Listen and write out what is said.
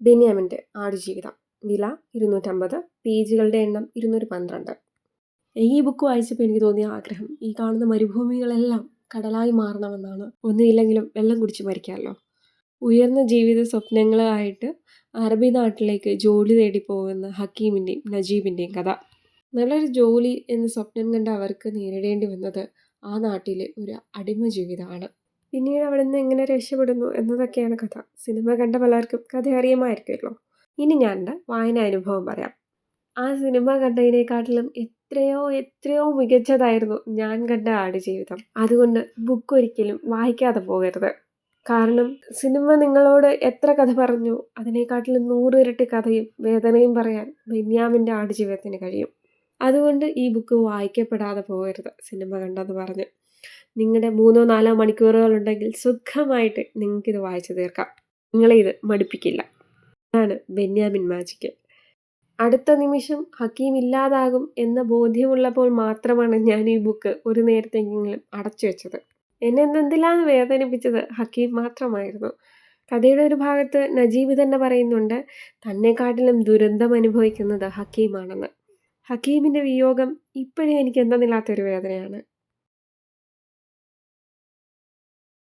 ബെന്യാമിൻ്റെ ആടുജീവിതം. വില 250. പേജുകളുടെ എണ്ണം 212. ഈ ബുക്ക് വായിച്ചപ്പോൾ എനിക്ക് തോന്നിയ ആഗ്രഹം ഈ കാണുന്ന മരുഭൂമികളെല്ലാം കടലായി മാറണമെന്നാണ്. ഒന്നുമില്ലെങ്കിലും വെള്ളം കുടിച്ച് മരിക്കാമല്ലോ. ഉയർന്ന ജീവിത സ്വപ്നങ്ങളായിട്ട് അറബി നാട്ടിലേക്ക് ജോലി തേടി പോകുന്ന ഹക്കീമിൻ്റെയും നജീബിൻ്റെയും കഥ. നല്ലൊരു ജോലി എന്ന് സ്വപ്നം കണ്ട അവർക്ക് നേരിടേണ്ടി വന്നത് ആ നാട്ടിലെ ഒരു അടിമ ജീവിതമാണ്. പിന്നീട് അവിടെ നിന്ന് എങ്ങനെ രക്ഷപ്പെടുന്നു എന്നതൊക്കെയാണ് കഥ. സിനിമ കണ്ട പലർക്കും കഥ അറിയാമായിരിക്കുമല്ലോ. ഇനി ഞാൻ എൻ്റെ വായന അനുഭവം പറയാം. ആ സിനിമ കണ്ടതിനെക്കാട്ടിലും എത്രയോ മികച്ചതായിരുന്നു ഞാൻ കണ്ട ആടുജീവിതം. അതുകൊണ്ട് ബുക്ക് ഒരിക്കലും വായിക്കാതെ പോകരുത്. കാരണം സിനിമ നിങ്ങളോട് എത്ര കഥ പറഞ്ഞു അതിനെക്കാട്ടിലും 100 ഇരട്ടി കഥയും വേദനയും പറയാൻ ബെന്യാമിൻ്റെ ആടുജീവിതത്തിന് കഴിയും. അതുകൊണ്ട് ഈ ബുക്ക് വായിക്കപ്പെടാതെ പോകരുത് സിനിമ കണ്ടെന്ന് പറഞ്ഞ്. നിങ്ങളുടെ 3-4 മണിക്കൂറുകളുണ്ടെങ്കിൽ സുഖമായിട്ട് നിങ്ങൾക്കിത് വായിച്ചു തീർക്കാം. നിങ്ങളെ ഇത് മടുപ്പിക്കില്ല. അതാണ് ബെന്യാമിൻ മാജിക്ക്. അടുത്ത നിമിഷം ഹക്കീം ഇല്ലാതാകും എന്ന ബോധ്യമുള്ളപ്പോൾ മാത്രമാണ് ഞാൻ ഈ ബുക്ക് ഒരു നേരത്തെങ്കിലും അടച്ചു വെച്ചത്. എന്നെ എന്തെന്തിലാണ് വേദനിപ്പിച്ചത് ഹക്കീം മാത്രമായിരുന്നു. കഥയുടെ ഒരു ഭാഗത്ത് നജീബ് തന്നെ പറയുന്നുണ്ട് തന്നെക്കാട്ടിലും ദുരന്തം അനുഭവിക്കുന്നത് ഹക്കീമാണെന്ന്. ഹക്കീമിൻ്റെ വിയോഗം ഇപ്പോഴും എനിക്ക് എന്തെന്നില്ലാത്തൊരു വേദനയാണ്.